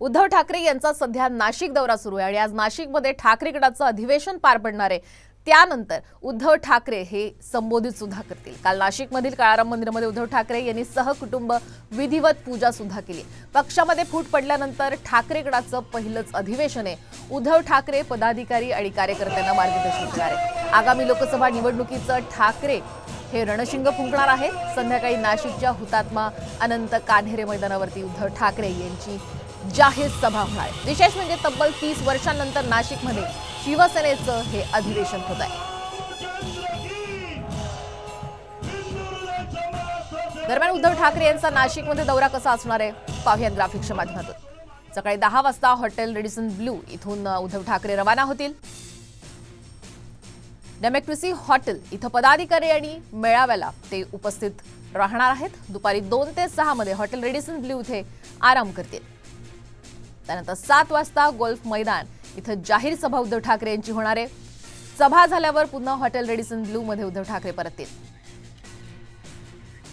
उद्धव ठाकरे यांचा सध्या नाशिक दौरा सुरू आहे आणि आज नाशिकमध्ये ठाकरे गटाचं अधिवेशन पार पडणार आहे। त्यानंतर उद्धव ठाकरे हे संबोधित सुद्धा करतील। काल नाशिकमधील काळाराम मंदिरामध्ये उद्धव ठाकरे यांनी सहकुटुंब विधिवत पूजा सुद्धा केली। पक्षामध्ये फूट पडल्यानंतर ठाकरे गटाचं पहिलंच अधिवेशन आहे। उद्धव ठाकरे पदाधिकारी आणि कार्यकर्त्यांना मार्गदर्शन करणार आहे। आगामी लोकसभा निवडणुकीचं ठाकरे हे रणशिंग फुंकणार आहे। संध्याकाळी नाशिकच्या हुतात्मा अनंत कान्हेरे मैदानावरती उद्धव ठाकरे यांची जाहीर सभा होणार आहे। विशेष म्हणजे तब्बल 30 वर्षांनंतर नाशिकमध्ये शिवसेनेचं हे अधिवेशन होत आहे। दरम्यान उद्धव ठाकरे यांचा नाशिकमध्ये दौरा कसा असणार आहे पाहूया ग्राफिक्सच्या माध्यमातून। सकाळी 10 वाजता हॉटेल रेडिसन ब्लू इथून उद्धव ठाकरे रवाना होतील। डेमोक्रेसी हॉटेल इथं पदाधिकारी आणि मेळाव्याला ते उपस्थित राहणार आहेत। दुपारी 2 ते 6 मध्ये हॉटेल रेडिसन ब्लू इथे आराम करतील। त्यानंतर 7 वाजता गोल्फ मैदान इथं जाहीर सभा उद्धव ठाकरे यांची होणार आहे। सभा झाल्यावर पुन्हा हॉटेल रेडिसन ब्लू मध्ये उद्धव ठाकरे परततील।